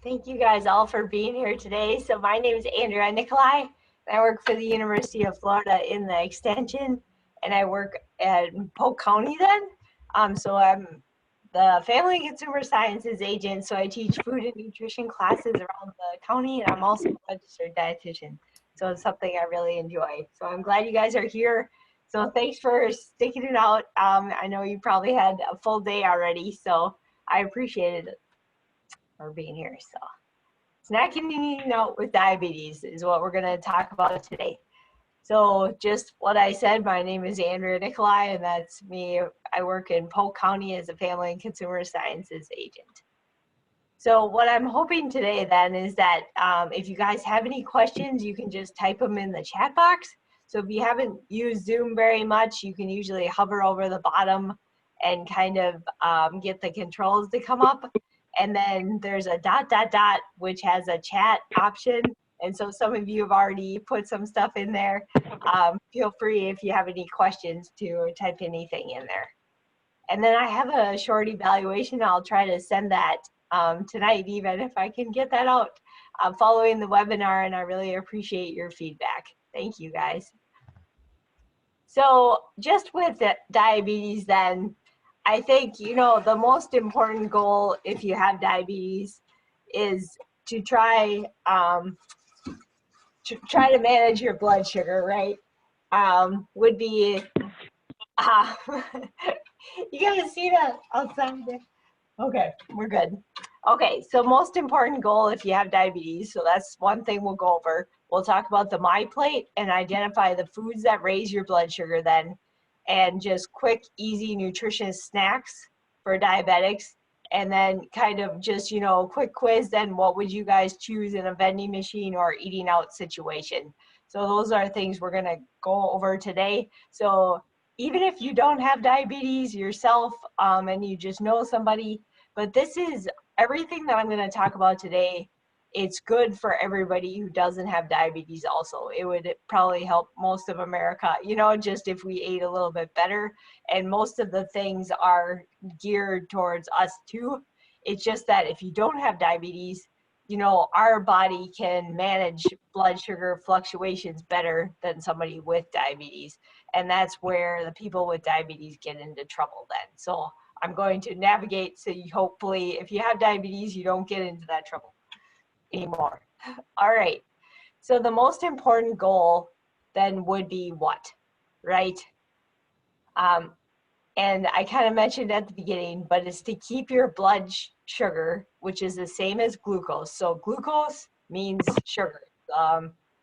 Thank you guys all for being here today. So my name is Andrea Nicolai, and I work for the University of Florida in the Extension, and I work at Polk County then. So I'm the Family and Consumer Sciences agent, so I teach food and nutrition classes around the county, and I'm also a registered dietitian. So it's something I really enjoy. So I'm glad you guys are here. So thanks for sticking it out. I know you probably had a full day already, so I appreciate it for being here. So snacking and eating out with diabetes is what we're going to talk about today. So just what I said, my name is Andrea Nicolai, and that's me. I work in Polk County as a family and consumer sciences agent. So what I'm hoping today then is that if you guys have any questions, you can just type them in the chat box. So if you haven't used Zoom very much, you can usually hover over the bottom and kind of get the controls to come up. And then there's a ... which has a chat option. And so some of you have already put some stuff in there. Feel free if you have any questions to type anything in there. And then I have a short evaluation. I'll try to send that tonight, even if I can get that out following the webinar, and I really appreciate your feedback. Thank you, guys. So just with diabetes then, I think, the most important goal if you have diabetes is to try to manage your blood sugar, right? Would be, you guys see that outside there? Okay, we're good. Okay, so most important goal if you have diabetes, so that's one thing we'll go over. We'll talk about the My Plate and identify the foods that raise your blood sugar then, and just quick, easy, nutritious snacks for diabetics. And then kind of just, quick quiz, then what would you guys choose in a vending machine or eating out situation? So those are things we're gonna go over today. So even if you don't have diabetes yourself and you just know somebody, but this is everything that I'm going to talk about today. It's good for everybody who doesn't have diabetes also. It would probably help most of America, just if we ate a little bit better. And most of the things are geared towards us too. It's just that if you don't have diabetes, our body can manage blood sugar fluctuations better than somebody with diabetes. And that's where the people with diabetes get into trouble then. So I'm going to navigate so you hopefully, if you have diabetes, you don't get into that trouble anymore. All right. So the most important goal then would be what, right? And I kind of mentioned at the beginning, but it's to keep your blood sugar, which is the same as glucose. So glucose means sugar.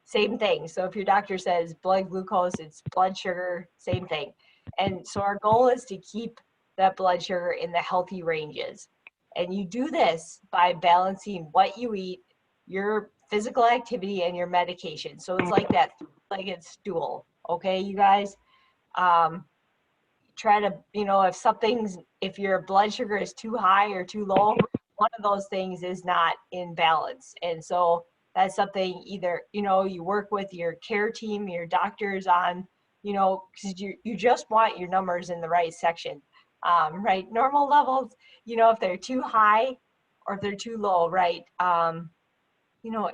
Same thing. So if your doctor says blood glucose, it's blood sugar, same thing. And so our goal is to keep that blood sugar in the healthy ranges. And you do this by balancing what you eat, your physical activity, and your medication. So it's like that three-legged stool, okay, you guys? Try to, if your blood sugar is too high or too low, one of those things is not in balance. And so that's something either, you work with your care team, your doctors on, because you just want your numbers in the right section, right? Normal levels, if they're too high or if they're too low, right?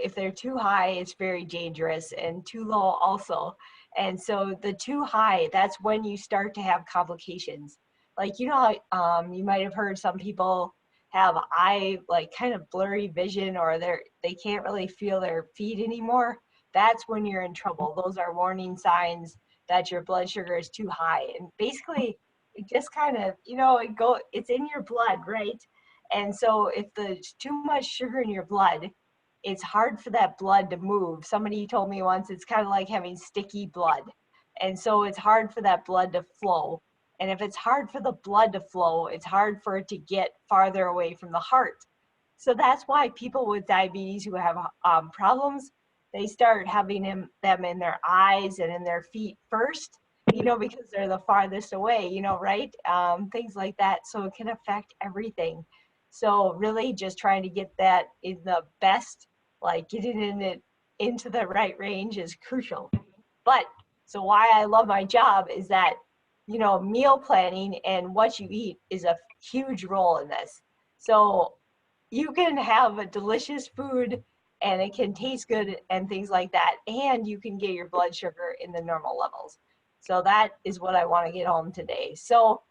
If they're too high, it's very dangerous, and too low also. And so the too high, that's when you start to have complications. Like, you might have heard some people have kind of blurry vision, or they can't really feel their feet anymore. That's when you're in trouble. Those are warning signs that your blood sugar is too high. And basically, it just kind of, it's in your blood, right? And so if there's too much sugar in your bload, it's hard for that blood to move. Somebody told me once it's kind of like having sticky blood. And so it's hard for that blood to flow. And if it's hard for the blood to flow, it's hard for it to get farther away from the heart. So that's why people with diabetes who have problems, they start having them in their eyes and in their feet first, because they're the farthest away, right? Things like that. So it can affect everything. So really just trying to get that in the best, getting it into the right range is crucial. But so why I love my job is that, meal planning and what you eat is a huge role in this. So you can have a delicious food and it can taste good and things like that, and you can get your blood sugar in the normal levels. So that is what I want to get home today. So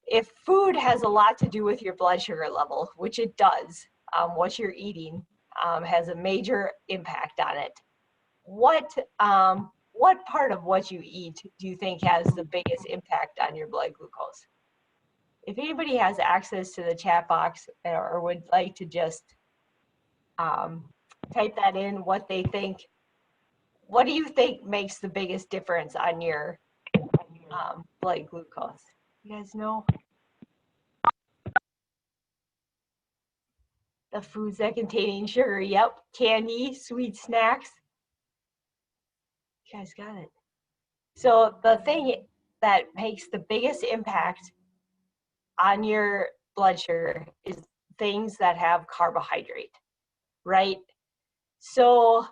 if food has a lot to do with your blood sugar level, which it does, what you're eating has a major impact on it. What part of what you eat do you think has the biggest impact on your blood glucose? If anybody has access to the chat box or would like to just um, type that in, what they think, what do you think makes the biggest difference on your blood glucose? You guys know? The foods that containing sugar, yep. Candy, sweet snacks. You guys got it. So the thing that makes the biggest impact on your blood sugar is things that have carbohydrate, right? So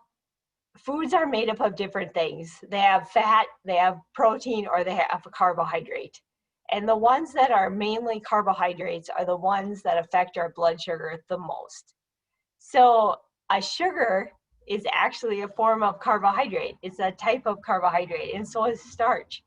foods are made up of different things. They have fat, they have protein, or they have a carbohydrate. And the ones that are mainly carbohydrates are the ones that affect our blood sugar the most. So a sugar is actually a form of carbohydrate. It's a type of carbohydrate, and so is starch.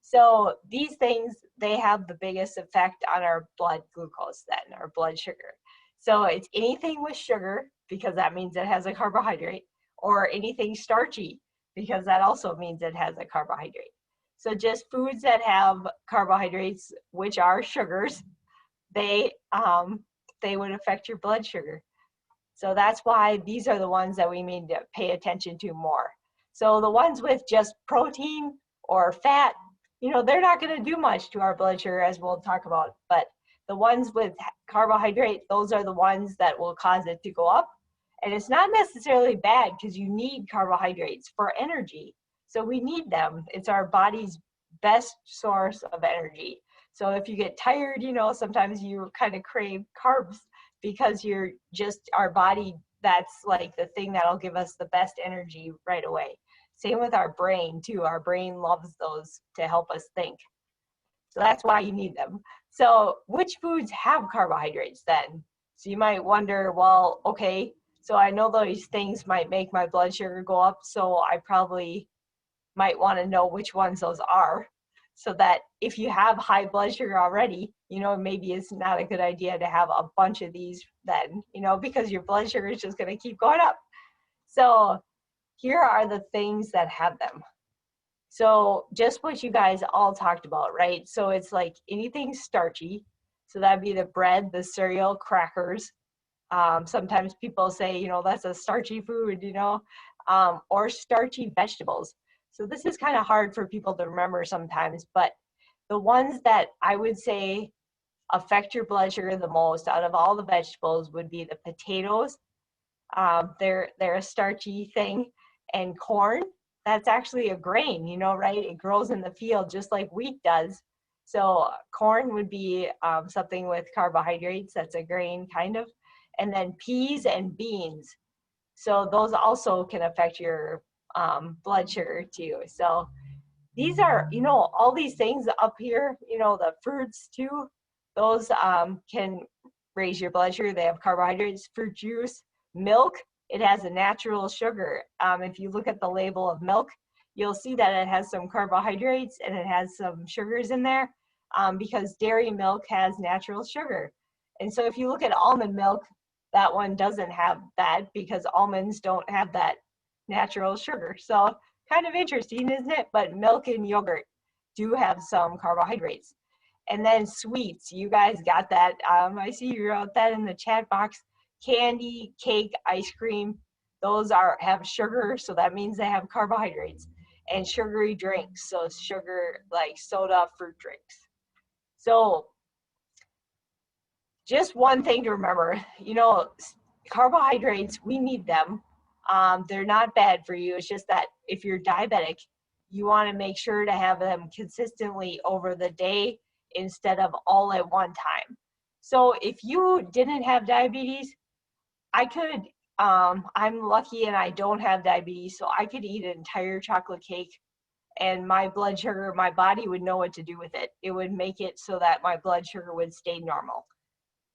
So these things, they have the biggest effect on our blood glucose then, our blood sugar. So it's anything with sugar, because that means it has a carbohydrate, or anything starchy, because that also means it has a carbohydrate. So just foods that have carbohydrates, which are sugars, they would affect your blood sugar. So that's why these are the ones that we need to pay attention to more. So the ones with just protein or fat, you know, they're not going to do much to our blood sugar, as we'll talk about. But the ones with carbohydrate, those are the ones that will cause it to go up. And it's not necessarily bad, because you need carbohydrates for energy. So we need them. It's our body's best source of energy. So if you get tired, you know, sometimes you kind of crave carbs, because you're just, our body, that's like the thing that'll give us the best energy right away. Same with our brain too. Our brain loves those to help us think. So that's why you need them. So which foods have carbohydrates then? So you might wonder, well, okay, so I know those things might make my blood sugar go up, so I probably might want to know which ones those are, so that if you have high blood sugar already, you know, maybe it's not a good idea to have a bunch of these then, you know, because your blood sugar is just going to keep going up. So here are the things that have them. So just what you guys all talked about, right? So it's like anything starchy. So that'd be the bread, the cereal, crackers. Sometimes people say, you know, that's a starchy food, you know, or starchy vegetables. So this is kind of hard for people to remember sometimes, but the ones that I would say affect your blood sugar the most out of all the vegetables would be the potatoes. They're a starchy thing, and corn. That's actually a grain, you know, right? It grows in the field just like wheat does. So corn would be something with carbohydrates. That's a grain kind of. And then peas and beans. So those also can affect your blood sugar too. So these are, you know, all these things up here, you know, the fruits too, those can raise your blood sugar. They have carbohydrates. Fruit juice, milk, it has a natural sugar. If you look at the label of milk, you'll see that it has some carbohydrates and it has some sugars in there, because dairy milk has natural sugar. And so if you look at almond milk, that one doesn't have that, because almonds don't have that natural sugar. So kind of interesting, isn't it? But milk and yogurt do have some carbohydrates. And then sweets, you guys got that. I see you wrote that in the chat box. Candy, cake, ice cream, those have sugar, so that means they have carbohydrates. And sugary drinks, so sugar like soda, fruit drinks. So just one thing to remember, you know, carbohydrates, we need them. They're not bad for you. It's just that if you're diabetic, you want to make sure to have them consistently over the day instead of all at one time. So if you didn't have diabetes, I could, I'm lucky and I don't have diabetes, so I could eat an entire chocolate cake and my blood sugar, my body would know what to do with it. It would make it so that my blood sugar would stay normal.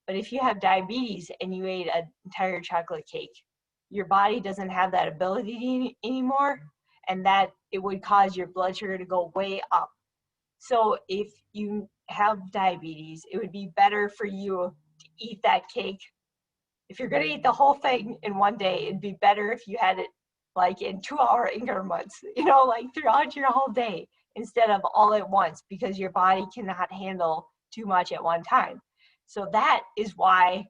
But if you have diabetes and you ate an entire chocolate cake, your body doesn't have that ability anymore, and that it would cause your blood sugar to go way up. So if you have diabetes, it would be better for you to eat that cake. If you're going to eat the whole thing in one day, it'd be better if you had it like in 2-hour increments, like throughout your whole day instead of all at once, because your body cannot handle too much at one time. So that is why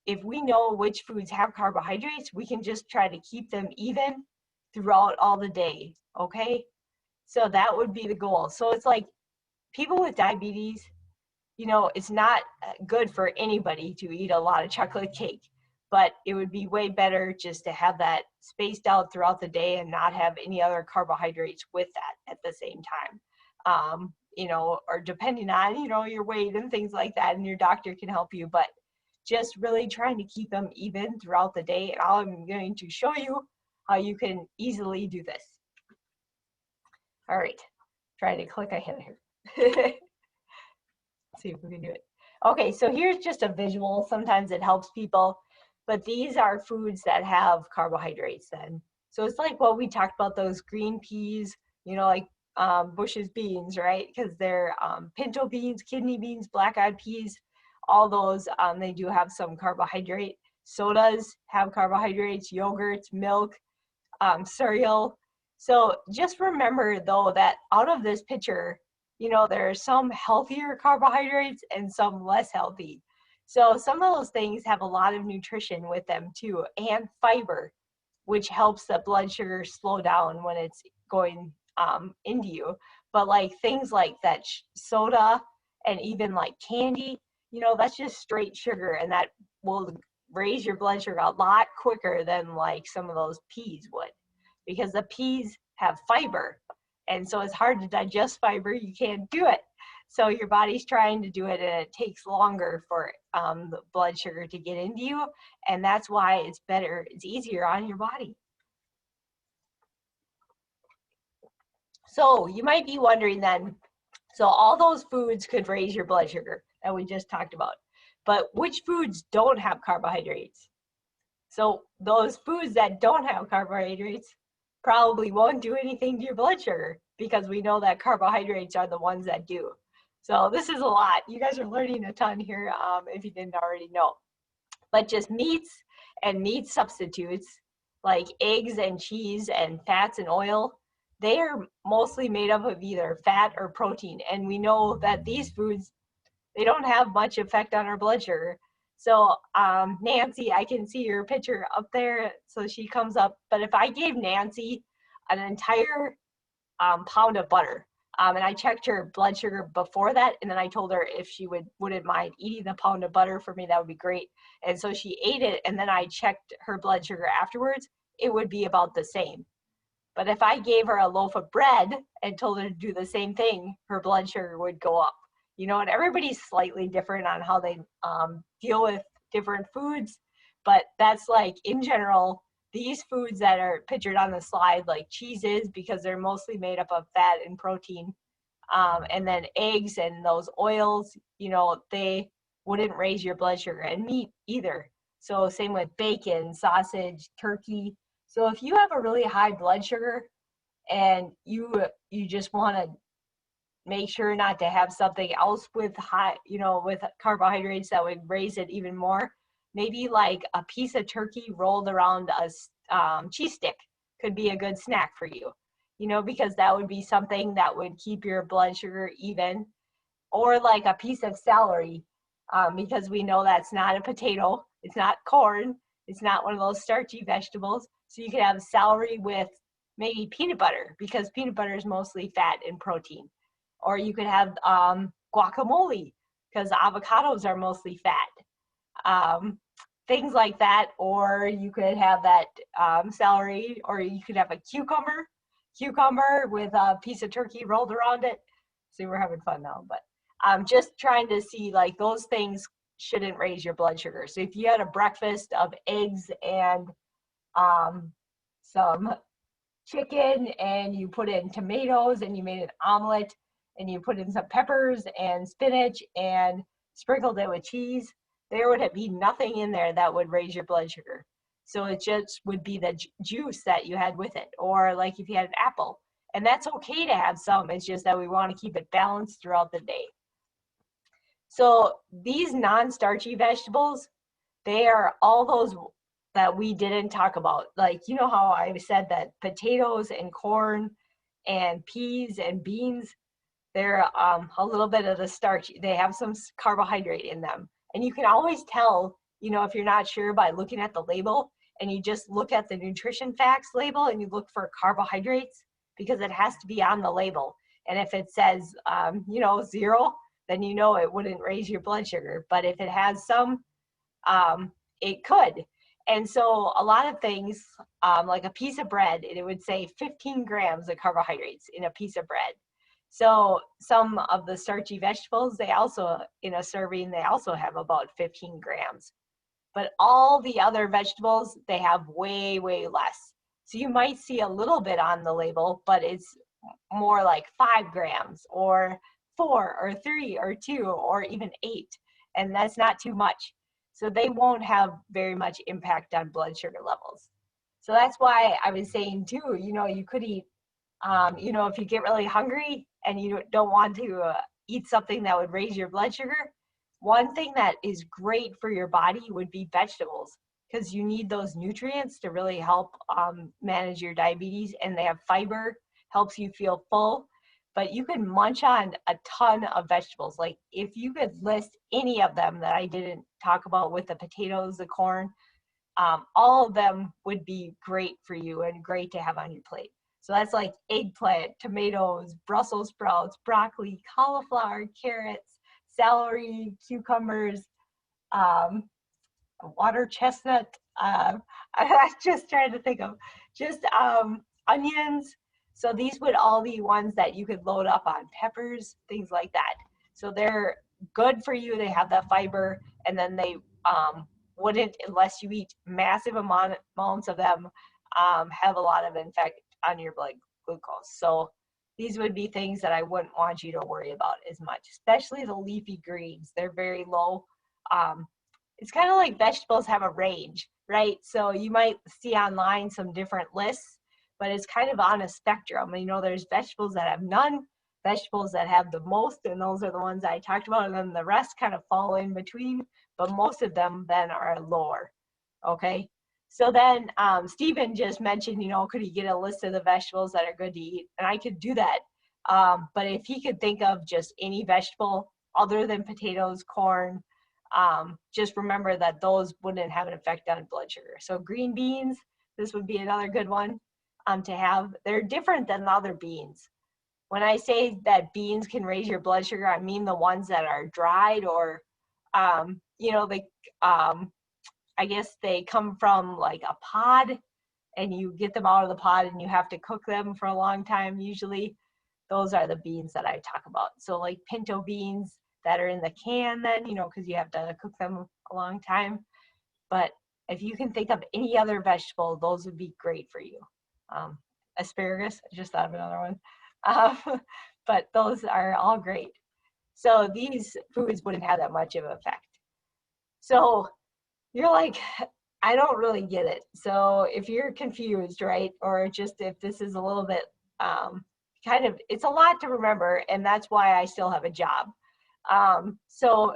if we know which foods have carbohydrates, we can just try to keep them even throughout all the day, okay? So that would be the goal. So it's like people with diabetes, it's not good for anybody to eat a lot of chocolate cake, but it would be way better just to have that spaced out throughout the day and not have any other carbohydrates with that at the same time. Or depending on, your weight and things like that, and your doctor can help you, but just really trying to keep them even throughout the day. And I'm going to show you how you can easily do this. All right, trying to click ahead here. See if we can do it. Okay, so here's just a visual. Sometimes it helps people, but these are foods that have carbohydrates then. So it's like what we talked about, those green peas, like Bush's beans, right? Because they're pinto beans, kidney beans, black-eyed peas, all those, they do have some carbohydrate. Sodas have carbohydrates, yogurts, milk, cereal. So just remember though that out of this picture, there are some healthier carbohydrates and some less healthy. So some of those things have a lot of nutrition with them too, and fiber, which helps the blood sugar slow down when it's going into you. But like things like that soda and even like candy, that's just straight sugar, and that will raise your blood sugar a lot quicker than like some of those peas would, because the peas have fiber. And so it's hard to digest fiber. You can't do it. So your body's trying to do it, and it takes longer for the blood sugar to get into you. And that's why it's better, it's easier on your body. So you might be wondering then, so all those foods could raise your blood sugar that we just talked about. But which foods don't have carbohydrates? So those foods that don't have carbohydrates probably won't do anything to your blood sugar, because we know that carbohydrates are the ones that do. So this is a lot. You guys are learning a ton here if you didn't already know. But just meats and meat substitutes like eggs and cheese and fats and oil, they are mostly made up of either fat or protein. And we know that these foods, they don't have much effect on our blood sugar. So Nancy, I can see your picture up there, so she comes up. But if I gave Nancy an entire pound of butter, and I checked her blood sugar before that, and then I told her if she wouldn't mind eating the pound of butter for me, that would be great. And so she ate it, and then I checked her blood sugar afterwards, it would be about the same. But if I gave her a loaf of bread and told her to do the same thing, her blood sugar would go up. And everybody's slightly different on how they deal with different foods, but that's like in general, these foods that are pictured on the slide, like cheeses, because they're mostly made up of fat and protein, and then eggs and those oils, they wouldn't raise your blood sugar, and meat either. So same with bacon, sausage, turkey. So if you have a really high blood sugar and you just want to make sure not to have something else with high, with carbohydrates that would raise it even more, maybe like a piece of turkey rolled around a cheese stick could be a good snack for you, because that would be something that would keep your blood sugar even. Or like a piece of celery, because we know that's not a potato, it's not corn, it's not one of those starchy vegetables. So you could have celery with maybe peanut butter, because peanut butter is mostly fat and protein. Or you could have guacamole, because avocados are mostly fat. Things like that. Or you could have that celery, or you could have a cucumber with a piece of turkey rolled around it. See, we're having fun now, but I'm just trying to see, like, those things shouldn't raise your blood sugar. So if you had a breakfast of eggs and some chicken, and you put in tomatoes, and you made an omelet, and you put in some peppers and spinach and sprinkled it with cheese, there would be nothing in there that would raise your blood sugar. So it just would be the juice that you had with it, or like if you had an apple. And that's okay to have some, it's just that we want to keep it balanced throughout the day. So these non-starchy vegetables, they are all those that we didn't talk about. Like, you know how I said that potatoes and corn and peas and beans, they're a little bit of the starch. They have some carbohydrate in them. And you can always tell, you know, if you're not sure by looking at the label, and you just look at the nutrition facts label and you look for carbohydrates, because it has to be on the label. And if it says, you know, 0, then you know it wouldn't raise your blood sugar. But if it has some, it could. And so a lot of things, like a piece of bread, it would say 15 grams of carbohydrates in a piece of bread. So some of the starchy vegetables, they also, in a serving, they also have about 15 grams. But all the other vegetables, they have way, way less. So you might see a little bit on the label, but it's more like 5 grams or 4 or 3 or 2 or even 8. And that's not too much. So they won't have very much impact on blood sugar levels. So that's why I was saying too, you know, you could eat, you know, if you get really hungry and you don't want to eat something that would raise your blood sugar, one thing that is great for your body would be vegetables, because you need those nutrients to really help manage your diabetes, and they have fiber, helps you feel full. But you can munch on a ton of vegetables. Like if you could list any of them that I didn't talk about with the potatoes, the corn, all of them would be great for you and great to have on your plate. So that's like eggplant, tomatoes, Brussels sprouts, broccoli, cauliflower, carrots, celery, cucumbers, water chestnut. I was just trying to think of just onions. So these would all be ones that you could load up on, peppers, things like that. So they're good for you. They have that fiber, and then they wouldn't, unless you eat massive amounts of them, have a lot of effect on your blood glucose. So these would be things that I wouldn't want you to worry about as much, especially the leafy greens. They're very low. It's kind of like vegetables have a range, right? So you might see online some different lists, but it's kind of on a spectrum. You know, there's vegetables that have none, vegetables that have the most, and those are the ones I talked about, and then the rest kind of fall in between, but most of them then are lower, okay? So then Stephen just mentioned, you know, could he get a list of the vegetables that are good to eat? And I could do that. But if he could think of just any vegetable other than potatoes, corn, just remember that those wouldn't have an effect on blood sugar. So green beans, this would be another good one to have. They're different than the other beans. When I say that beans can raise your blood sugar, I mean the ones that are dried, or, you know, they, I guess they come from like a pod, and you get them out of the pod and you have to cook them for a long time usually. Those are the beans that I talk about. So like pinto beans that are in the can then, you know, because you have to cook them a long time. But if you can think of any other vegetable, those would be great for you. Asparagus, I just thought of another one. But those are all great. So these foods wouldn't have that much of an effect. So you're like, I don't really get it. So if you're confused, right, or just if this is a little bit kind of, it's a lot to remember, and that's why I still have a job. So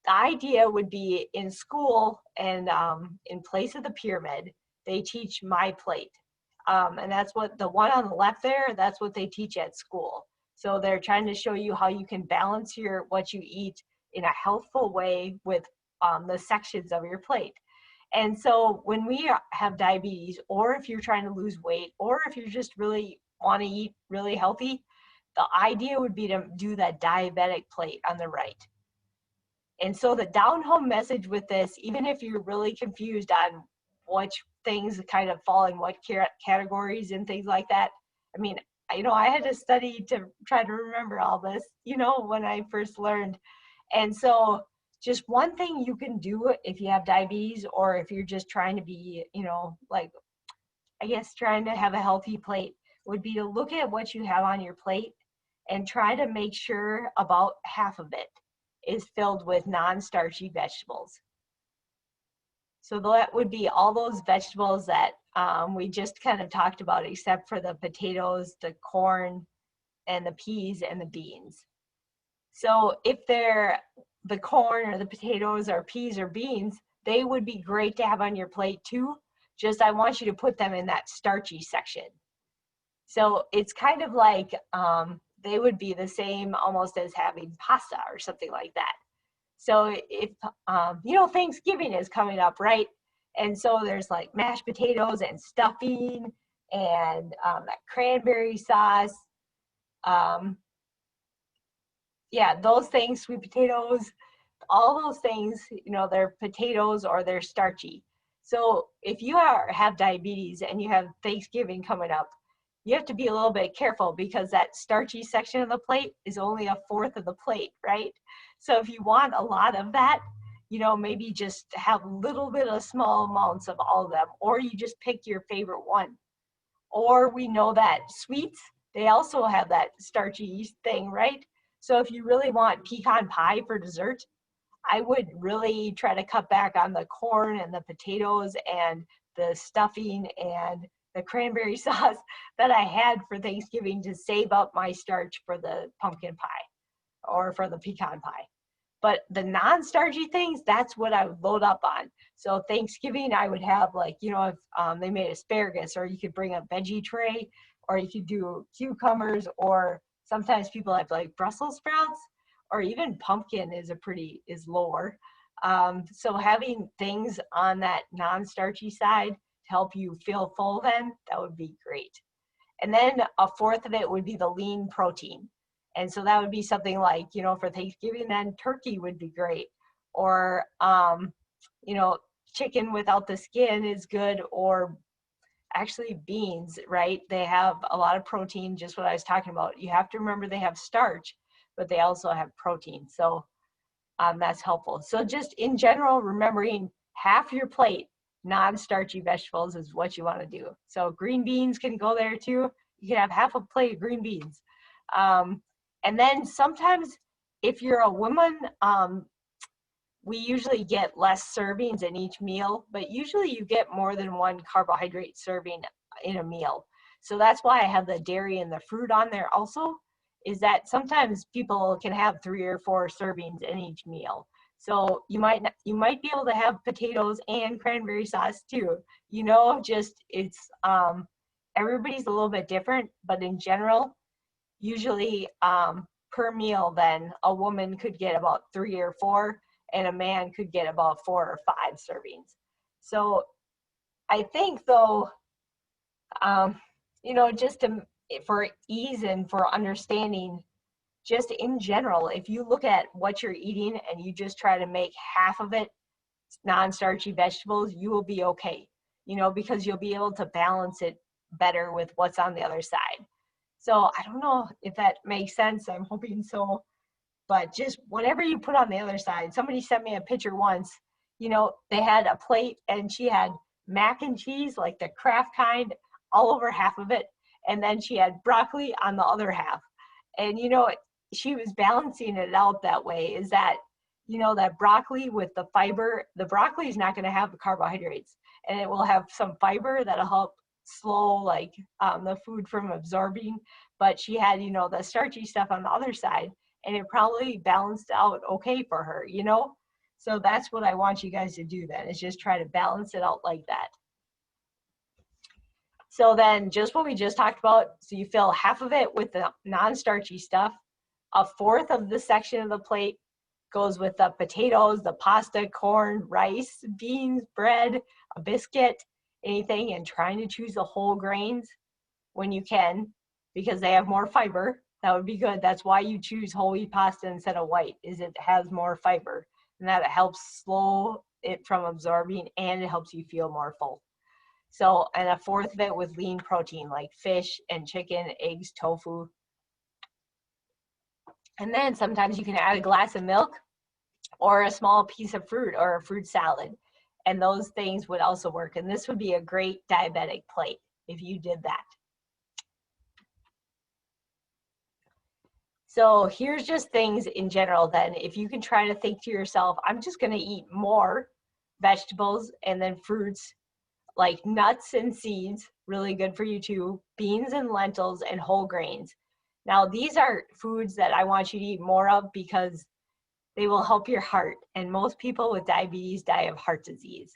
the idea would be in school, and in place of the pyramid, they teach my plate. And that's what the one on the left there, that's what they teach at school. So they're trying to show you how you can balance what you eat in a healthful way with the sections of your plate. And so when we have diabetes, or if you're trying to lose weight, or if you just really want to eat really healthy, the idea would be to do that diabetic plate on the right. And so the down-home message with this, even if you're really confused on which things kind of fall in what categories and things like that, I mean, you know, I had to study to try to remember all this, you know, when I first learned. And so just one thing you can do if you have diabetes, or if you're just trying to be, you know, like, I guess trying to have a healthy plate, would be to look at what you have on your plate and try to make sure about half of it is filled with non-starchy vegetables. So that would be all those vegetables that we just kind of talked about, except for the potatoes, the corn, and the peas and the beans. So if they're the corn or the potatoes or peas or beans, they would be great to have on your plate too. Just I want you to put them in that starchy section. So it's kind of like they would be the same almost as having pasta or something like that. So if, Thanksgiving is coming up, right? And so there's like mashed potatoes and stuffing and that cranberry sauce. Um, yeah, those things, sweet potatoes, all those things, they're potatoes or they're starchy. So if you have diabetes and you have Thanksgiving coming up, you have to be a little bit careful because that starchy section of the plate is only a fourth of the plate, right? So if you want a lot of that, maybe just have a little bit of small amounts of all of them, or you just pick your favorite one. Or we know that sweets, they also have that starchy thing, right? So if you really want pecan pie for dessert, I would really try to cut back on the corn and the potatoes and the stuffing and the cranberry sauce that I had for Thanksgiving to save up my starch for the pumpkin pie or for the pecan pie. But the non-starchy things, that's what I would load up on. So Thanksgiving, I would have if they made asparagus, or you could bring a veggie tray, or you could do cucumbers, or sometimes people have like Brussels sprouts, or even pumpkin is lower. So having things on that non-starchy side to help you feel full then, that would be great. And then a fourth of it would be the lean protein. And so that would be something like, for Thanksgiving, then turkey would be great. Or, chicken without the skin is good, or actually beans, right? They have a lot of protein, just what I was talking about. You have to remember they have starch, but they also have protein. So that's helpful. So just in general, remembering half your plate non-starchy vegetables is what you want to do. So green beans can go there too. You can have half a plate of green beans. And then sometimes if you're a woman, we usually get less servings in each meal, but usually you get more than one carbohydrate serving in a meal. So that's why I have the dairy and the fruit on there also, is that sometimes people can have 3 or 4 servings in each meal. So you might be able to have potatoes and cranberry sauce too. Just it's everybody's a little bit different, but in general, usually per meal, then a woman could get about 3 or 4, and a man could get about 4 or 5 servings. So I think though, just for ease and for understanding, just in general, if you look at what you're eating and you just try to make half of it non-starchy vegetables, you will be okay, because you'll be able to balance it better with what's on the other side. So I don't know if that makes sense. I'm hoping so. But just whatever you put on the other side. Somebody sent me a picture once. They had a plate and she had mac and cheese, like the Kraft kind, all over half of it. And then she had broccoli on the other half. And, she was balancing it out that way, is that, that broccoli with the broccoli is not going to have the carbohydrates, and it will have some fiber that'll help slow the food from absorbing. But she had, the starchy stuff on the other side, and it probably balanced out okay for her, So that's what I want you guys to do then, is just try to balance it out like that. So then just what we just talked about, so you fill half of it with the non-starchy stuff, a fourth of the section of the plate goes with the potatoes, the pasta, corn, rice, beans, bread, a biscuit, anything, and trying to choose the whole grains when you can, because they have more fiber. That would be good. That's why you choose whole wheat pasta instead of white, is it has more fiber, and that it helps slow it from absorbing, and it helps you feel more full. So, and a fourth of it with lean protein like fish and chicken, eggs, tofu. And then sometimes you can add a glass of milk or a small piece of fruit or a fruit salad. And those things would also work. And this would be a great diabetic plate if you did that. So here's just things in general then. If you can try to think to yourself, I'm just going to eat more vegetables, and then fruits like nuts and seeds, really good for you too, beans and lentils, and whole grains. Now, these are foods that I want you to eat more of because they will help your heart. And most people with diabetes die of heart disease.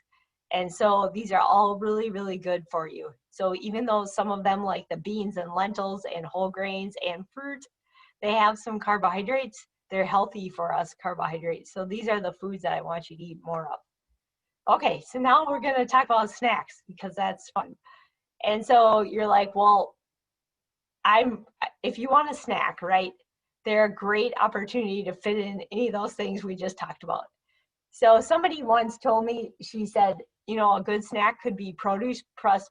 And so these are all really, really good for you. So even though some of them, like the beans and lentils and whole grains and fruit, they have some carbohydrates, they're healthy for us carbohydrates. So these are the foods that I want you to eat more of. Okay, so now we're going to talk about snacks because that's fun. And so you're like, well, if you want a snack, right, they're a great opportunity to fit in any of those things we just talked about. So somebody once told me, she said, you know, a good snack could be produce plus,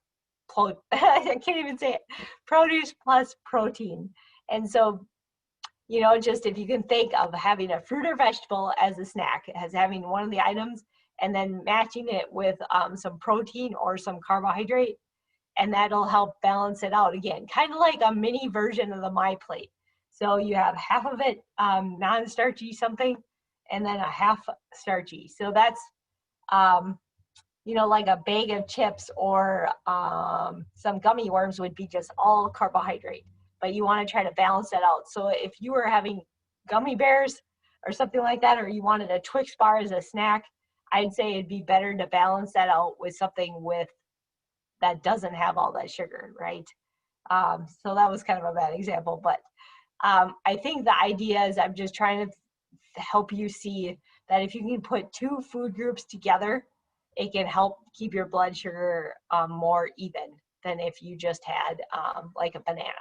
I can't even say it, produce plus protein. And so, you know, just if you can think of having a fruit or vegetable as a snack, as having one of the items, and then matching it with some protein or some carbohydrate, and that'll help balance it out again, kind of like a mini version of the My Plate. So you have half of it non-starchy something, and then a half starchy. So that's, you know, like a bag of chips or some gummy worms would be just all carbohydrate, but you want to try to balance that out. So if you were having gummy bears or something like that, or you wanted a Twix bar as a snack, I'd say it'd be better to balance that out with something that doesn't have all that sugar, right? So that was kind of a bad example, but I think the idea is I'm just trying to help you see that if you can put two food groups together, it can help keep your blood sugar more even than if you just had like a banana.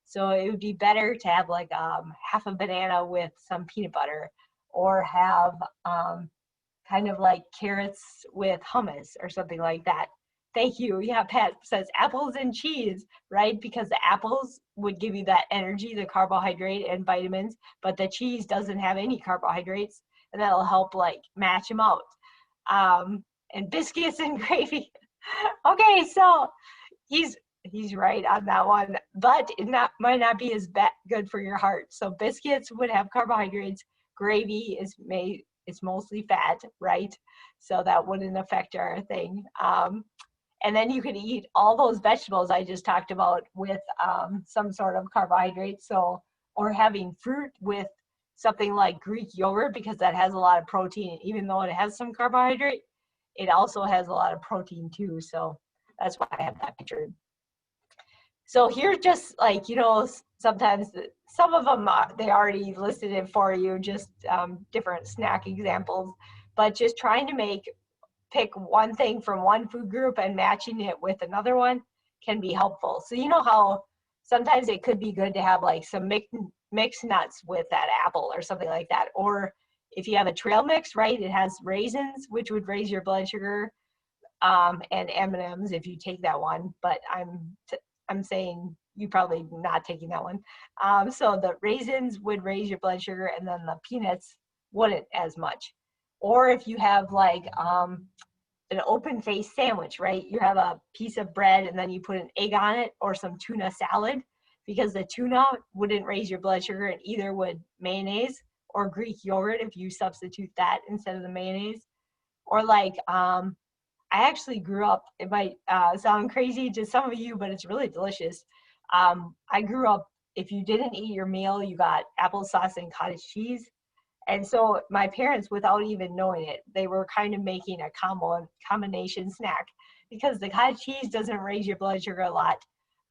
So it would be better to have like half a banana with some peanut butter, or have kind of like carrots with hummus or something like that. Thank you. Yeah, Pat says apples and cheese, right? Because the apples would give you that energy, the carbohydrate and vitamins, but the cheese doesn't have any carbohydrates, and that'll help like match them out. And biscuits and gravy. Okay, so he's right on that one, but it might not be as good for your heart. So biscuits would have carbohydrates. Gravy it's mostly fat, right? So that wouldn't affect our thing. And then you could eat all those vegetables I just talked about with some sort of carbohydrate. So, or having fruit with something like Greek yogurt, because that has a lot of protein. Even though it has some carbohydrate, it also has a lot of protein too. So that's why I have that pictured. So here, just like, you know, sometimes some of them, they already listed it for you, just different snack examples, but just trying to pick one thing from one food group and matching it with another one can be helpful. So you know how sometimes it could be good to have like some mixed nuts with that apple or something like that. Or if you have a trail mix, right, it has raisins, which would raise your blood sugar, and M&Ms if you take that one. But I'm saying you probably not taking that one. So the raisins would raise your blood sugar, and then the peanuts wouldn't as much. Or if you have like an open face sandwich, right? You have a piece of bread and then you put an egg on it, or some tuna salad, because the tuna wouldn't raise your blood sugar, and either would mayonnaise or Greek yogurt if you substitute that instead of the mayonnaise. Or like, I actually grew up, it might sound crazy to some of you, but it's really delicious. I grew up, if you didn't eat your meal, you got applesauce and cottage cheese. And so my parents, without even knowing it, they were kind of making a combination snack, because the cottage cheese doesn't raise your blood sugar a lot,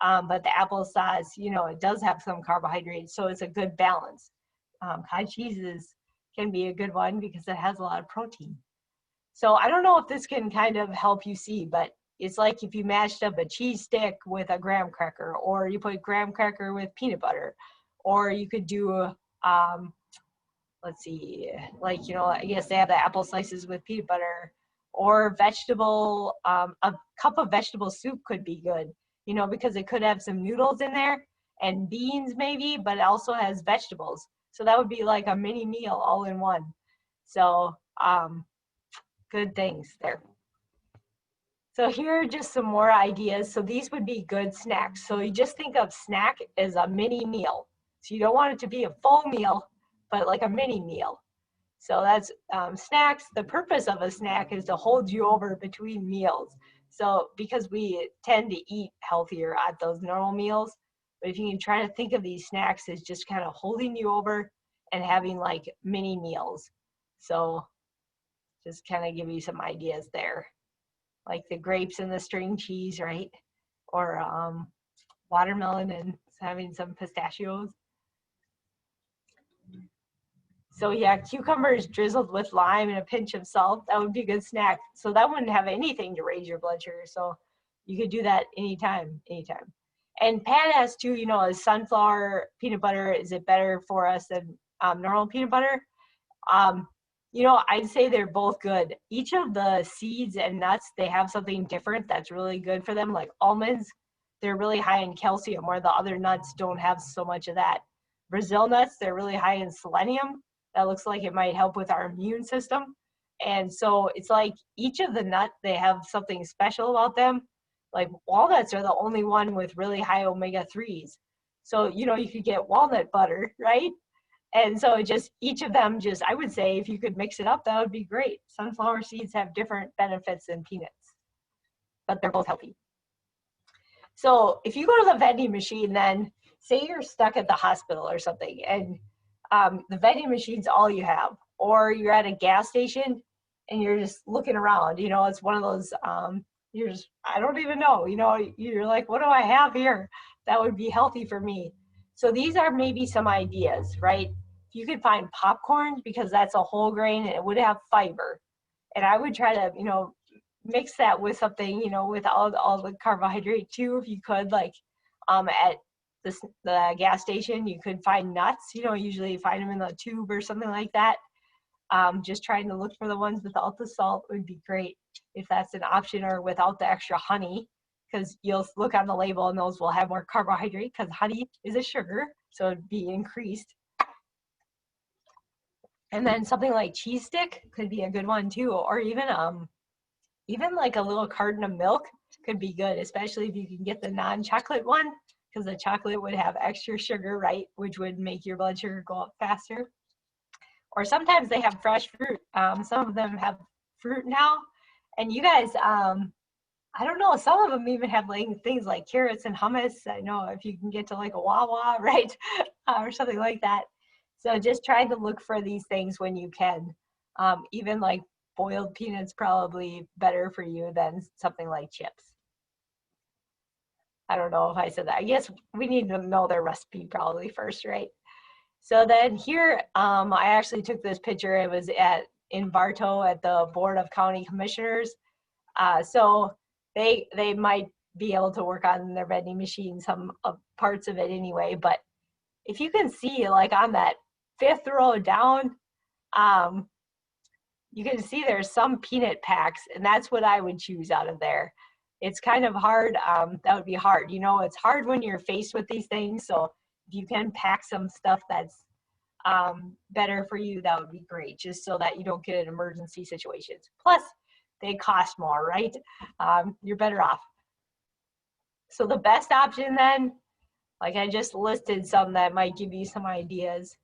but the applesauce, you know, it does have some carbohydrates, so it's a good balance. Cottage cheese can be a good one because it has a lot of protein. So I don't know if this can kind of help you see, but it's like if you mashed up a cheese stick with a graham cracker, or you put graham cracker with peanut butter, or you could do let's see, like, you know, I guess they have the apple slices with peanut butter, or vegetable, a cup of vegetable soup could be good, you know, because it could have some noodles in there and beans maybe, but it also has vegetables. So that would be like a mini meal all in one. So good things there. So here are just some more ideas. So these would be good snacks. So you just think of snack as a mini meal. So you don't want it to be a full meal, but like a mini meal. So that's snacks. The purpose of a snack is to hold you over between meals. So because we tend to eat healthier at those normal meals, but if you can try to think of these snacks as just kind of holding you over and having like mini meals. So just kind of give you some ideas there, like the grapes and the string cheese, right? Or watermelon and having some pistachios. So yeah, cucumbers drizzled with lime and a pinch of salt, that would be a good snack. So that wouldn't have anything to raise your blood sugar. So you could do that anytime, anytime. And Pat asked too, is sunflower peanut butter, is it better for us than normal peanut butter? Um, I'd say they're both good. Each of the seeds and nuts, they have something different that's really good for them. Like almonds, they're really high in calcium, where the other nuts don't have so much of that. Brazil nuts, they're really high in selenium. That looks like it might help with our immune system. And so it's like each of the nuts, they have something special about them. Like walnuts are the only one with really high omega-3s. So, you could get walnut butter, right? And so just each of them, just I would say if you could mix it up, that would be great. Sunflower seeds have different benefits than peanuts, but they're both healthy. So if you go to the vending machine, then say you're stuck at the hospital or something, and the vending machine's all you have, or you're at a gas station and you're just looking around. It's one of those. You're just, I don't even know. You're like, what do I have here that would be healthy for me? So these are maybe some ideas, right? You could find popcorn because that's a whole grain and it would have fiber. And I would try to, mix that with something, with all the carbohydrate too, if you could, like at the gas station, you could find nuts, usually you find them in the tube or something like that. Just trying to look for the ones without the salt would be great if that's an option, or without the extra honey, because you'll look on the label and those will have more carbohydrate because honey is a sugar, so it'd be increased. And then something like cheese stick could be a good one too, or even like a little carton of milk could be good, especially if you can get the non-chocolate one, because the chocolate would have extra sugar, right, which would make your blood sugar go up faster. Or sometimes they have fresh fruit. Some of them have fruit now, and you guys, I don't know, some of them even have like things like carrots and hummus. I know if you can get to like a Wawa, right, or something like that. So just try to look for these things when you can. Even like boiled peanuts probably better for you than something like chips. I don't know if I said that. I guess we need to know their recipe probably first, right? So then here, I actually took this picture. It was in Bartow at the Board of County Commissioners. So they might be able to work on their vending machine, some parts of it anyway. But if you can see, like on that 5th row down, you can see there's some peanut packs, and that's what I would choose out of there. It's kind of hard. That would be hard. It's hard when you're faced with these things. So if you can pack some stuff that's better for you, that would be great, just so that you don't get in emergency situations. Plus, they cost more, right? You're better off. So the best option then, like I just listed some that might give you some ideas.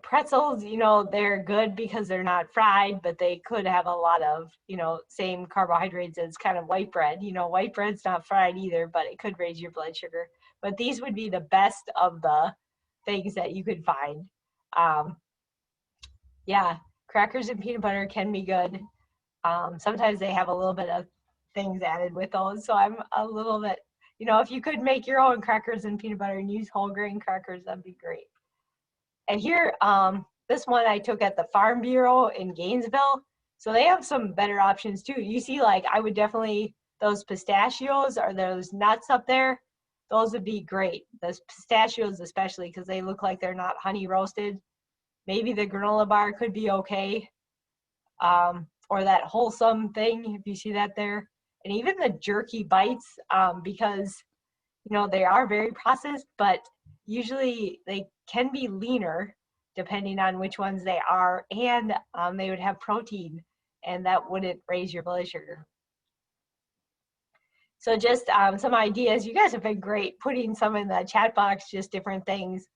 Pretzels, they're good because they're not fried, but they could have a lot of, same carbohydrates as kind of white bread. White bread's not fried either, but it could raise your blood sugar. But these would be the best of the things that you could find. Yeah, crackers and peanut butter can be good. Sometimes they have a little bit of things added with those. So I'm a little bit, if you could make your own crackers and peanut butter and use whole grain crackers, that'd be great. And here, this one I took at the Farm Bureau in Gainesville. So they have some better options too. You see, like I would definitely, those pistachios or those nuts up there, those would be great. Those pistachios especially, because they look like they're not honey roasted. Maybe the granola bar could be okay. Or that wholesome thing, if you see that there. And even the jerky bites, because, they are very processed, but usually they can be leaner depending on which ones they are, and they would have protein, and that wouldn't raise your blood sugar. So just some ideas. You guys have been great putting some in the chat box, just different things.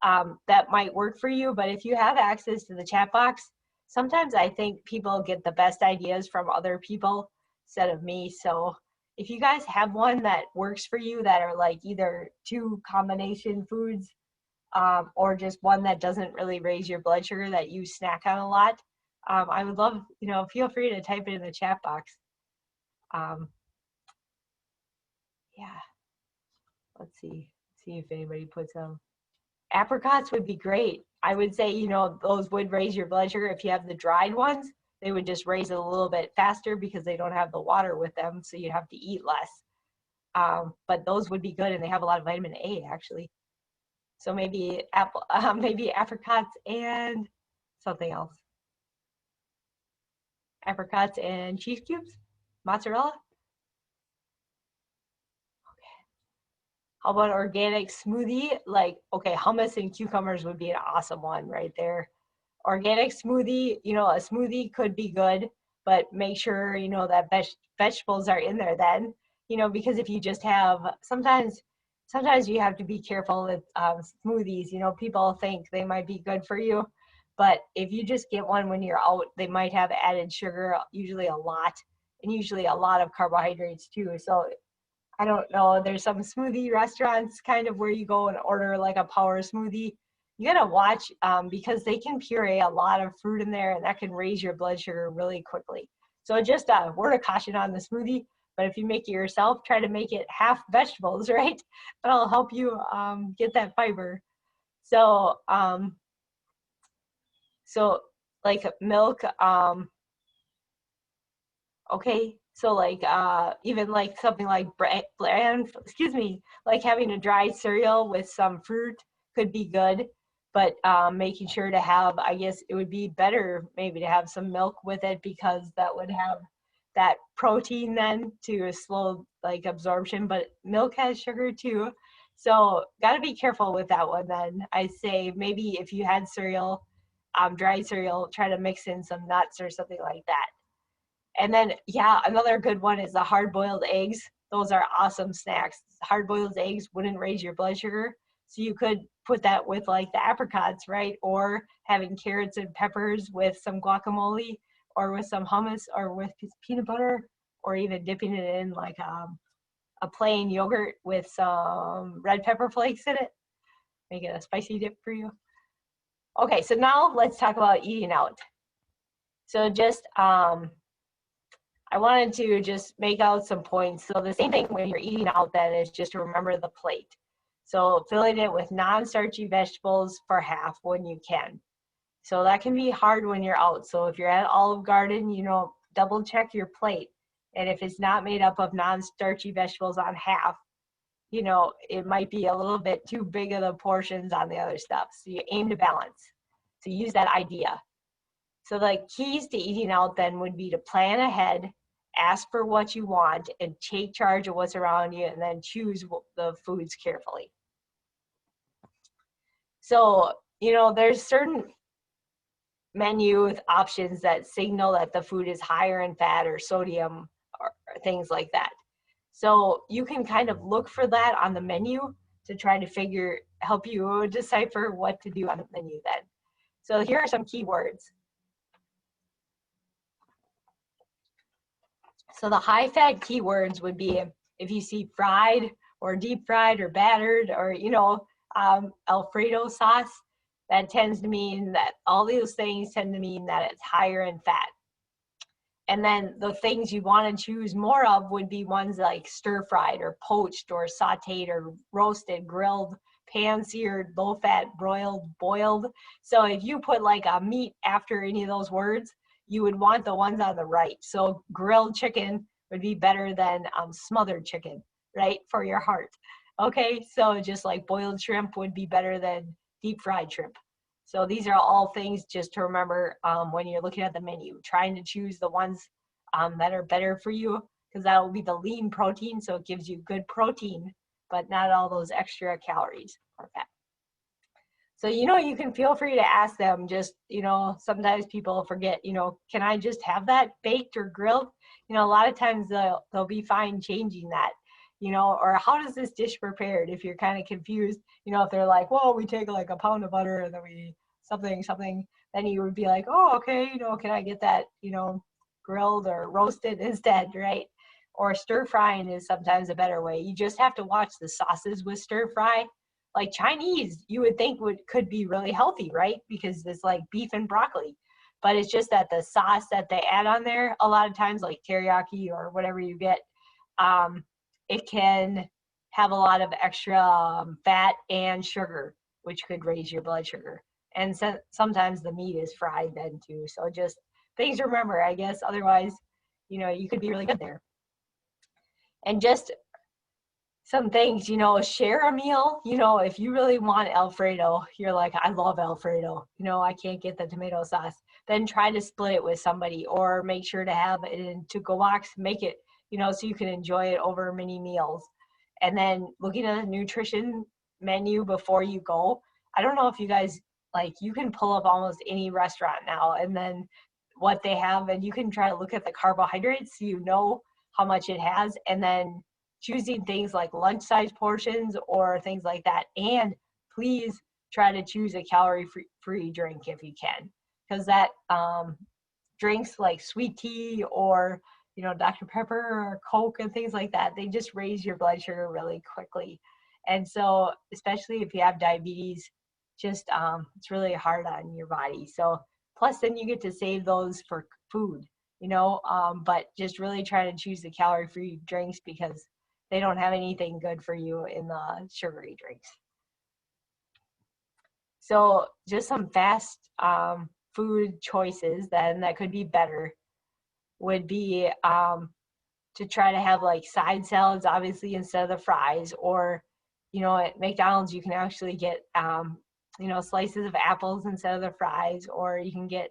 that might work for you. But if you have access to the chat box, sometimes I think people get the best ideas from other people instead of me. So if you guys have one that works for you that are like either two combination foods, or just one that doesn't really raise your blood sugar that you snack on a lot, I would love, feel free to type it in the chat box. Yeah, let's see if anybody puts them. Apricots would be great. I would say, those would raise your blood sugar. If you have the dried ones, they would just raise it a little bit faster because they don't have the water with them, so you'd have to eat less. But those would be good, and they have a lot of vitamin A, actually. So maybe maybe apricots and something else. Apricots and cheese cubes, mozzarella. How about organic smoothie? Like, okay, hummus and cucumbers would be an awesome one right there. Organic smoothie, a smoothie could be good, but make sure, that vegetables are in there then, because if you just have, sometimes you have to be careful with smoothies. People think they might be good for you, but if you just get one when you're out, they might have added sugar, usually a lot, and usually a lot of carbohydrates too. So I don't know, there's some smoothie restaurants kind of where you go and order like a power smoothie. You gotta watch because they can puree a lot of fruit in there, and that can raise your blood sugar really quickly. So just a word of caution on the smoothie, but if you make it yourself, try to make it half vegetables, right? That'll help you get that fiber. So, like milk, okay, so like even like something like like having a dried cereal with some fruit could be good, but making sure to have, I guess it would be better maybe to have some milk with it, because that would have that protein then to slow like absorption, but milk has sugar too. So got to be careful with that one then. I say maybe if you had cereal, dried cereal, try to mix in some nuts or something like that. And then, yeah, another good one is the hard-boiled eggs. Those are awesome snacks. Hard-boiled eggs wouldn't raise your blood sugar, so you could put that with like the apricots, right? Or having carrots and peppers with some guacamole, or with some hummus, or with peanut butter, or even dipping it in like a plain yogurt with some red pepper flakes in it. Make it a spicy dip for you. Okay, so now let's talk about eating out. So just I wanted to just make out some points. So the same thing when you're eating out then is just to remember the plate. So filling it with non-starchy vegetables for half when you can. So that can be hard when you're out. So if you're at Olive Garden, double check your plate. And if it's not made up of non-starchy vegetables on half, it might be a little bit too big of the portions on the other stuff. So you aim to balance. So use that idea. So the keys to eating out then would be to plan ahead, ask for what you want, and take charge of what's around you, and then choose the foods carefully. So, there's certain menu options that signal that the food is higher in fat or sodium or things like that. So you can kind of look for that on the menu to try to help you decipher what to do on the menu then. So here are some keywords. So the high fat keywords would be if you see fried or deep fried or battered or, Alfredo sauce, that tends to mean that all these things tend to mean that it's higher in fat. And then the things you want to choose more of would be ones like stir fried or poached or sauteed or roasted, grilled, pan-seared, low-fat, broiled, boiled. So if you put like a meat after any of those words, you would want the ones on the right. So grilled chicken would be better than smothered chicken, right, for your heart. Okay, so just like boiled shrimp would be better than deep fried shrimp. So these are all things just to remember when you're looking at the menu, trying to choose the ones that are better for you, because that will be the lean protein, so it gives you good protein, but not all those extra calories or fat. So, you can feel free to ask them, just, sometimes people forget, can I just have that baked or grilled? A lot of times they'll be fine changing that. you know, or how does this dish prepared? If you're kind of confused, you know, if they're like, well, we take like a pound of butter and then we something, then you would be like, oh, okay, you know, can I get that, you know, grilled or roasted instead, right? Or stir frying is sometimes a better way. You just have to watch the sauces with stir fry. Like Chinese, you would think could be really healthy, right? Because it's like beef and broccoli. But it's just that the sauce that they add on there, a lot of times, like teriyaki or whatever you get, um, it can have a lot of extra fat and sugar, which could raise your blood sugar. And sometimes the meat is fried then too. So just things to remember, I guess. Otherwise, you know, you could be really good there. And just some things, you know, share a meal. You know, if you really want Alfredo, you're like, I love Alfredo, you know, I can't get the tomato sauce, then try to split it with somebody, or make sure to have it in to-go box, make it, you know, so you can enjoy it over many meals. And then looking at the nutrition menu before you go. I don't know if you guys, like, you can pull up almost any restaurant now and then what they have, and you can try to look at the carbohydrates so you know how much it has, and then choosing things like lunch size portions or things like that. And please try to choose a calorie free drink if you can, because that drinks like sweet tea or, you know, Dr. Pepper or Coke and things like that, they just raise your blood sugar really quickly. And so especially if you have diabetes, just it's really hard on your body. So plus then you get to save those for food, you know, but just really try to choose the calorie free drinks because they don't have anything good for you in the sugary drinks. So just some fast food choices then that could be better would be to try to have like side salads, obviously, instead of the fries. Or, you know, at McDonald's, you can actually get, you know, slices of apples instead of the fries. Or you can get,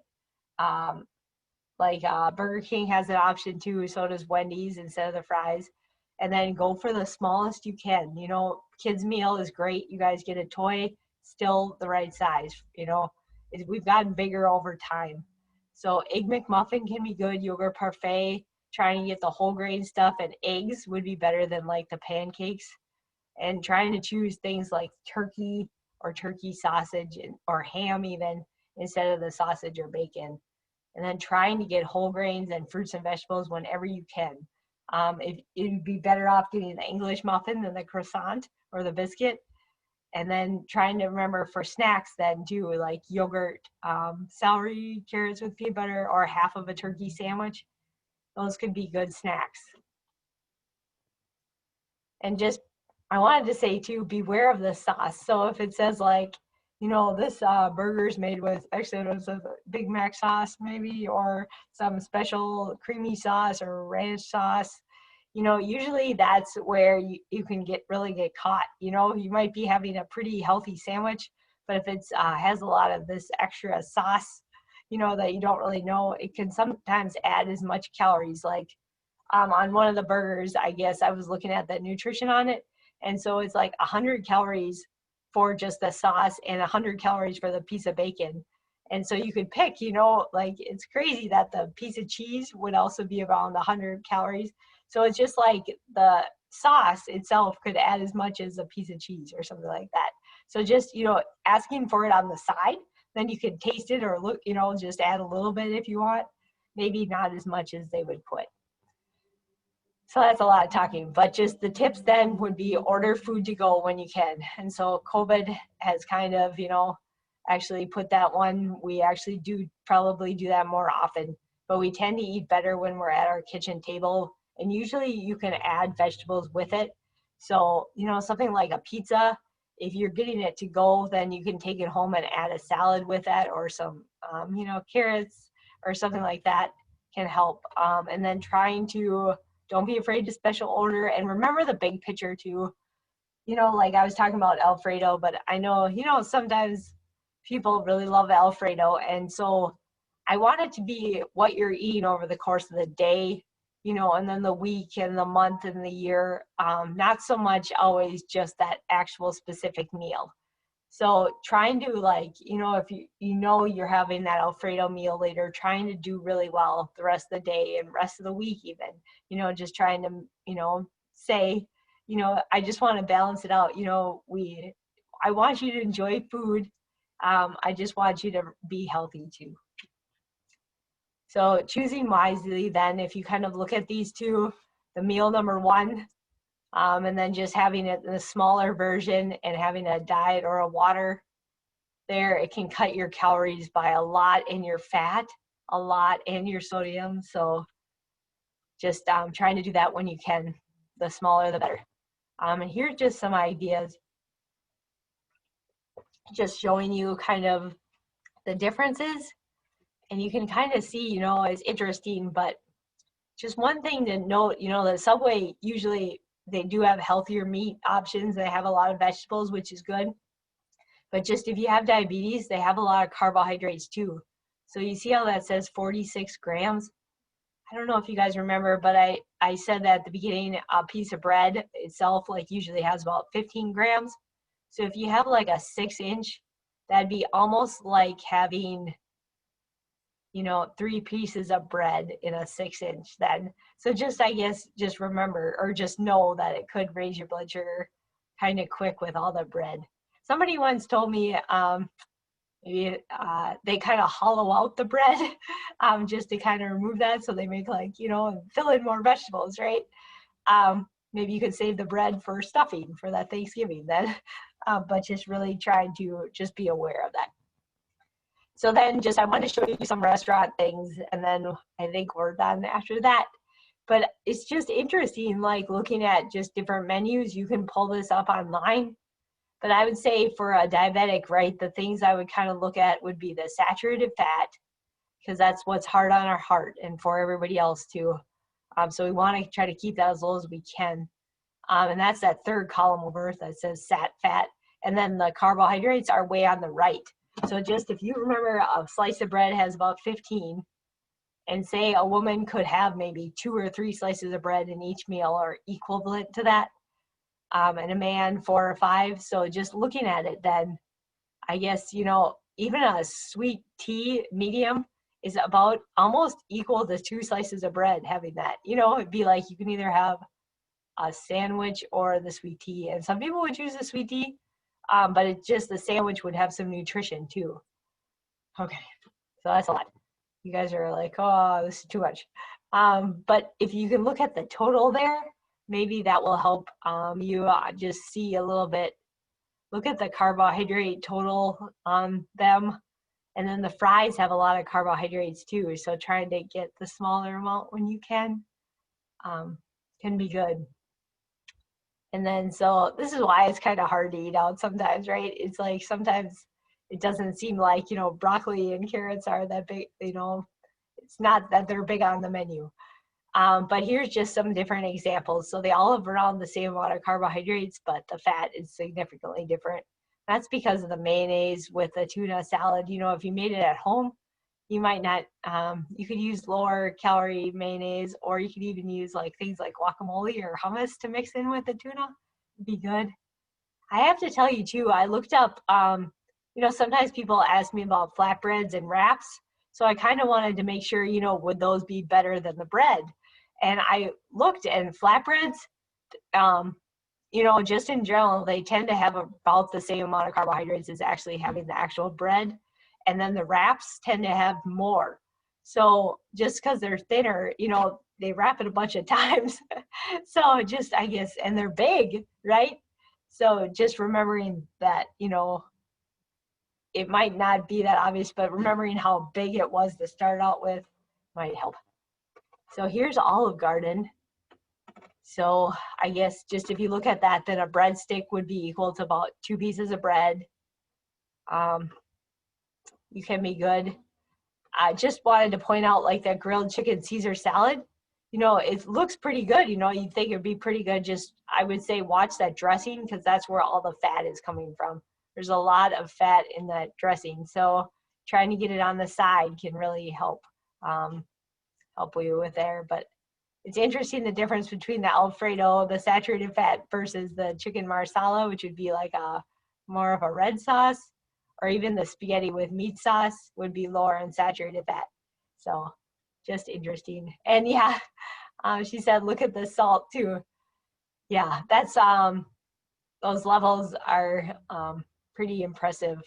like Burger King has an option too, so does Wendy's instead of the fries. And then go for the smallest you can. You know, kids' meal is great. You guys get a toy, still the right size. You know, we've gotten bigger over time. So Egg McMuffin can be good. Yogurt parfait, trying to get the whole grain stuff, and eggs would be better than like the pancakes. And trying to choose things like turkey or turkey sausage or ham even instead of the sausage or bacon. And then trying to get whole grains and fruits and vegetables whenever you can. It'd be better off getting the English muffin than the croissant or the biscuit. And then trying to remember for snacks then too, like yogurt, celery, carrots with peanut butter, or half of a turkey sandwich. Those could be good snacks. And just, I wanted to say too, beware of the sauce. So if it says like, you know, this burger is made with, actually it was a Big Mac sauce maybe, or some special creamy sauce or ranch sauce, you know, usually that's where you can really get caught. You know, you might be having a pretty healthy sandwich, but if it's has a lot of this extra sauce, you know, that you don't really know, it can sometimes add as much calories. Like on one of the burgers, I guess I was looking at the nutrition on it, and so it's like 100 calories for just the sauce and 100 calories for the piece of bacon. And so you could pick, you know, like it's crazy that the piece of cheese would also be around 100 calories. So it's just like the sauce itself could add as much as a piece of cheese or something like that. So just, you know, asking for it on the side, then you can taste it or look, you know, just add a little bit if you want, maybe not as much as they would put. So that's a lot of talking, but just the tips then would be order food to go when you can. And so COVID has kind of, you know, actually put that one, we actually do probably do that more often, but we tend to eat better when we're at our kitchen table. And usually you can add vegetables with it. So, you know, something like a pizza, if you're getting it to go, then you can take it home and add a salad with that, or some, you know, carrots or something like that can help. And then trying to, don't be afraid to special order, and remember the big picture too. You know, like I was talking about Alfredo, but I know, you know, sometimes people really love Alfredo. And so I want it to be what you're eating over the course of the day, you know, and then the week and the month and the year. Not so much always just that actual specific meal. So trying to, like, you know, if you know you're having that Alfredo meal later, trying to do really well the rest of the day and rest of the week even, you know, just trying to, you know, say, you know, I just want to balance it out. You know, I want you to enjoy food. I just want you to be healthy too. So choosing wisely then, if you kind of look at these two, the meal number one, and then just having it in a smaller version and having a diet or a water there, it can cut your calories by a lot and your fat, a lot, and your sodium. So just trying to do that when you can. The smaller, the better. And here's just some ideas, just showing you kind of the differences. And you can kind of see, you know, it's interesting, but just one thing to note, you know, the Subway, usually they do have healthier meat options. They have a lot of vegetables, which is good. But just if you have diabetes, they have a lot of carbohydrates too. So you see how that says 46 grams? I don't know if you guys remember, but I said that at the beginning, a piece of bread itself like usually has about 15 grams. So if you have like a 6-inch, that'd be almost like having, you know, 3 pieces of bread in a 6-inch then. So just, I guess, just remember or just know that it could raise your blood sugar kind of quick with all the bread. Somebody once told me maybe they kind of hollow out the bread just to kind of remove that. So they make like, you know, fill in more vegetables, right? Maybe you could save the bread for stuffing for that Thanksgiving then, but just really trying to just be aware of that. So then just I want to show you some restaurant things, and then I think we're done after that. But it's just interesting, like looking at just different menus. You can pull this up online. But I would say for a diabetic, right, the things I would kind of look at would be the saturated fat, because that's what's hard on our heart and for everybody else too. So we want to try to keep that as low as we can. And that's that third column over that says sat, fat. And then the carbohydrates are way on the right. So just if you remember, a slice of bread has about 15, and say a woman could have maybe 2 or 3 slices of bread in each meal or equivalent to that, and a man 4 or 5. So just looking at it then, I guess, you know, even a sweet tea medium is about almost equal to 2 slices of bread having that. You know, it'd be like you can either have a sandwich or the sweet tea. And some people would choose the sweet tea, but it's just the sandwich would have some nutrition too. Okay, so that's a lot. You guys are like, oh, this is too much. But if you can look at the total there, maybe that will help you just see a little bit. Look at the carbohydrate total on them. And then the fries have a lot of carbohydrates too. So trying to get the smaller amount when you can be good. And then, so this is why it's kind of hard to eat out sometimes, right? It's like sometimes it doesn't seem like, you know, broccoli and carrots are that big, you know, it's not that they're big on the menu. But here's just some different examples. So they all have around the same amount of carbohydrates, but the fat is significantly different. That's because of the mayonnaise with the tuna salad. You know, if you made it at home, you might not, you could use lower calorie mayonnaise, or you could even use like things like guacamole or hummus to mix in with the tuna. It'd be good. I have to tell you too, I looked up, you know, sometimes people ask me about flatbreads and wraps. So I kind of wanted to make sure, you know, would those be better than the bread? And I looked, and flatbreads, you know, just in general, they tend to have about the same amount of carbohydrates as actually having the actual bread. And then the wraps tend to have more. So just because they're thinner, you know, they wrap it a bunch of times. So just, I guess, and they're big, right? So just remembering that, you know, it might not be that obvious, but remembering how big it was to start out with might help. So here's Olive Garden. So I guess just if you look at that, then a breadstick would be equal to about 2 pieces of bread. You can be good. I just wanted to point out like that grilled chicken Caesar salad. You know, it looks pretty good. You know, you'd think it'd be pretty good. Just, I would say, watch that dressing, because that's where all the fat is coming from. There's a lot of fat in that dressing. So trying to get it on the side can really help you with there. But it's interesting the difference between the Alfredo, the saturated fat, versus the chicken marsala, which would be like a more of a red sauce, or even the spaghetti with meat sauce would be lower in saturated fat. So just interesting. And yeah, she said, look at the salt too. Yeah, that's those levels are pretty impressive,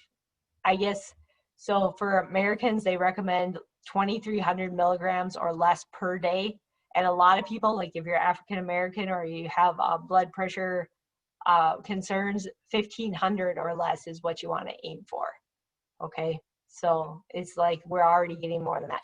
I guess. So for Americans, they recommend 2,300 milligrams or less per day. And a lot of people, like if you're African American or you have blood pressure concerns, 1,500 or less is what you want to aim for. Okay, so it's like we're already getting more than that.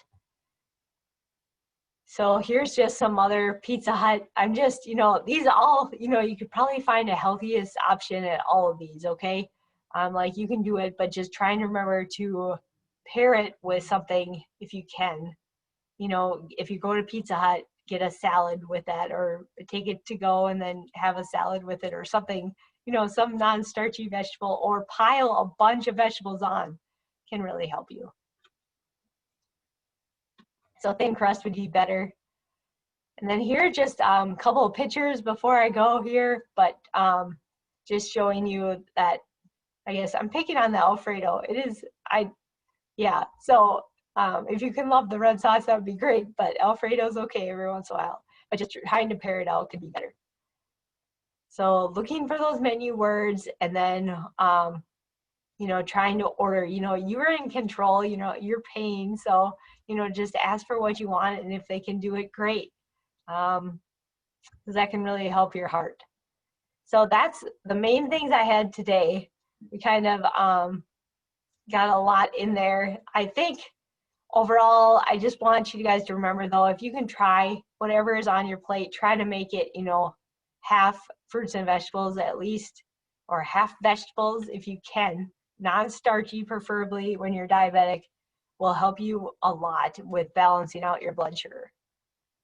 So here's just some other Pizza Hut. I'm just, these all, you could probably find a healthiest option at all of these, okay? Like you can do it, but just trying to remember to pair it with something if you can. If you go to Pizza Hut, get a salad with that, or take it to go and then have a salad with it or something, some non-starchy vegetable, or pile a bunch of vegetables on can really help you. So thin crust would be better. And then here, just a couple of pictures before I go here, but just showing you that, I guess I'm picking on the Alfredo. Yeah. So if you can love the red sauce, that would be great, but Alfredo's okay every once in a while, but just trying to pair it out could be better. So looking for those menu words, and then, trying to order, you're in control, you're paying. So, just ask for what you want, and if they can do it, great. Because that can really help your heart. So that's the main things I had today. We kind of got a lot in there. I think overall, I just want you guys to remember, though, if you can try whatever is on your plate, try to make it, half fruits and vegetables at least, or half vegetables if you can. Non-starchy, preferably when you're diabetic, will help you a lot with balancing out your blood sugar.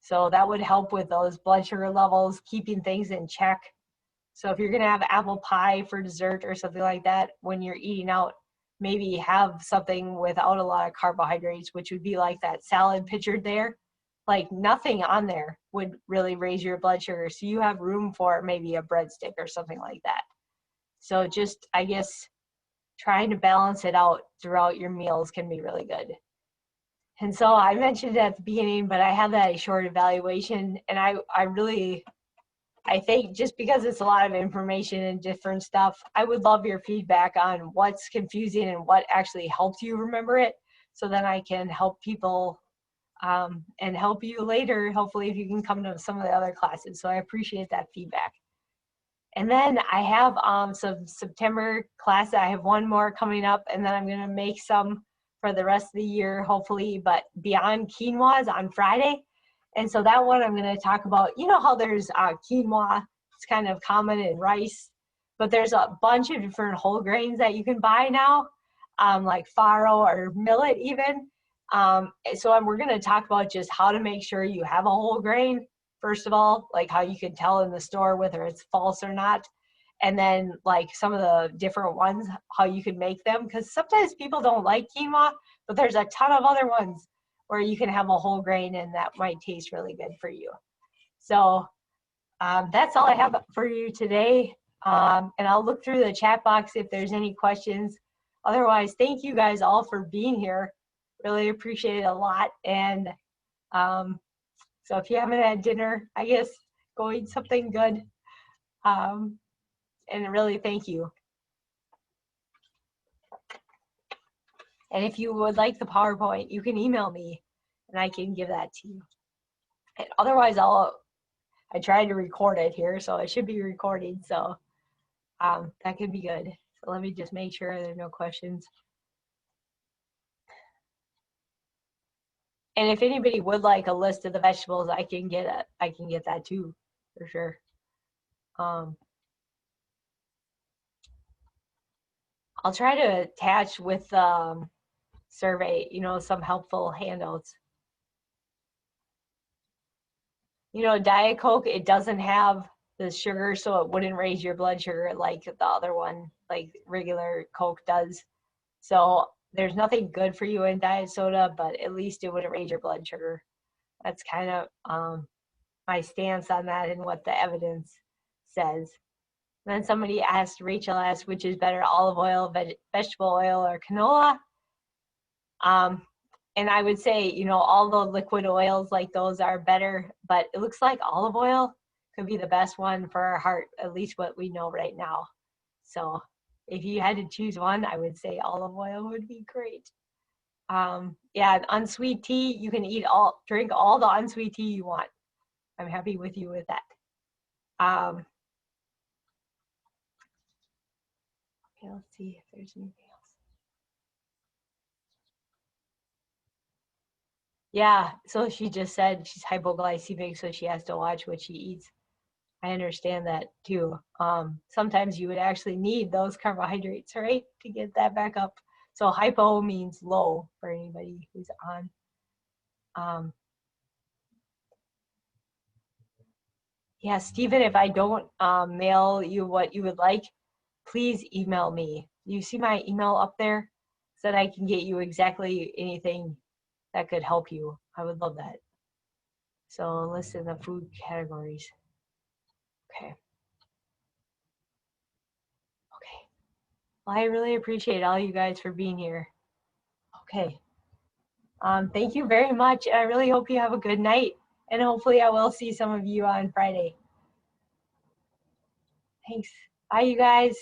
So that would help with those blood sugar levels, keeping things in check. So if you're going to have apple pie for dessert or something like that, when you're eating out, maybe have something without a lot of carbohydrates, which would be like that salad pictured there. Like nothing on there would really raise your blood sugar. So you have room for maybe a breadstick or something like that. So just, I guess, trying to balance it out throughout your meals can be really good. And so I mentioned it at the beginning, but I had that short evaluation, and I think just because it's a lot of information and different stuff, I would love your feedback on what's confusing and what actually helped you remember it, so then I can help people and help you later, hopefully, if you can come to some of the other classes. So I appreciate that feedback. And then I have some September classes. I have one more coming up, and then I'm going to make some for the rest of the year, hopefully, but beyond quinoa is on Friday. And so that one I'm going to talk about, how there's quinoa, it's kind of common in rice, but there's a bunch of different whole grains that you can buy now, like farro or millet even. So we're going to talk about just how to make sure you have a whole grain, first of all, like how you can tell in the store whether it's false or not. And then like some of the different ones, how you can make them. Because sometimes people don't like quinoa, but there's a ton of other ones where you can have a whole grain and that might taste really good for you. So that's all I have for you today. And I'll look through the chat box if there's any questions. Otherwise, thank you guys all for being here. Really appreciate it a lot. And so if you haven't had dinner, I guess go eat something good. And really thank you. And if you would like the PowerPoint, you can email me and I can give that to you. And otherwise, I tried to record it here, so it should be recording. So that could be good. So let me just make sure there are no questions. And if anybody would like a list of the vegetables, I can get that too, for sure. I'll try to attach with survey, some helpful handouts. Diet Coke, it doesn't have the sugar, so it wouldn't raise your blood sugar like the other one, like regular Coke does. So there's nothing good for you in diet soda, but at least it wouldn't raise your blood sugar. That's kind of my stance on that and what the evidence says. And then Rachel asked, which is better, olive oil, vegetable oil, or canola? And I would say, all the liquid oils like those are better, but it looks like olive oil could be the best one for our heart, at least what we know right now. So if you had to choose one, I would say olive oil would be great. Yeah, unsweet tea, you can drink all the unsweet tea you want. I'm happy with you with that. Okay, let's see if there's anything else. Yeah, so she just said she's hypoglycemic, so she has to watch what she eats. I understand that too. Sometimes you would actually need those carbohydrates, right, to get that back up. So hypo means low for anybody who's on. Yeah, Stephen, if I don't mail you what you would like, please email me. You see my email up there so that I can get you exactly anything that could help you. I would love that. So listen the food categories. Okay. Okay. Well, I really appreciate all you guys for being here. Okay. Thank you very much. I really hope you have a good night. And hopefully I will see some of you on Friday. Thanks. Bye, you guys.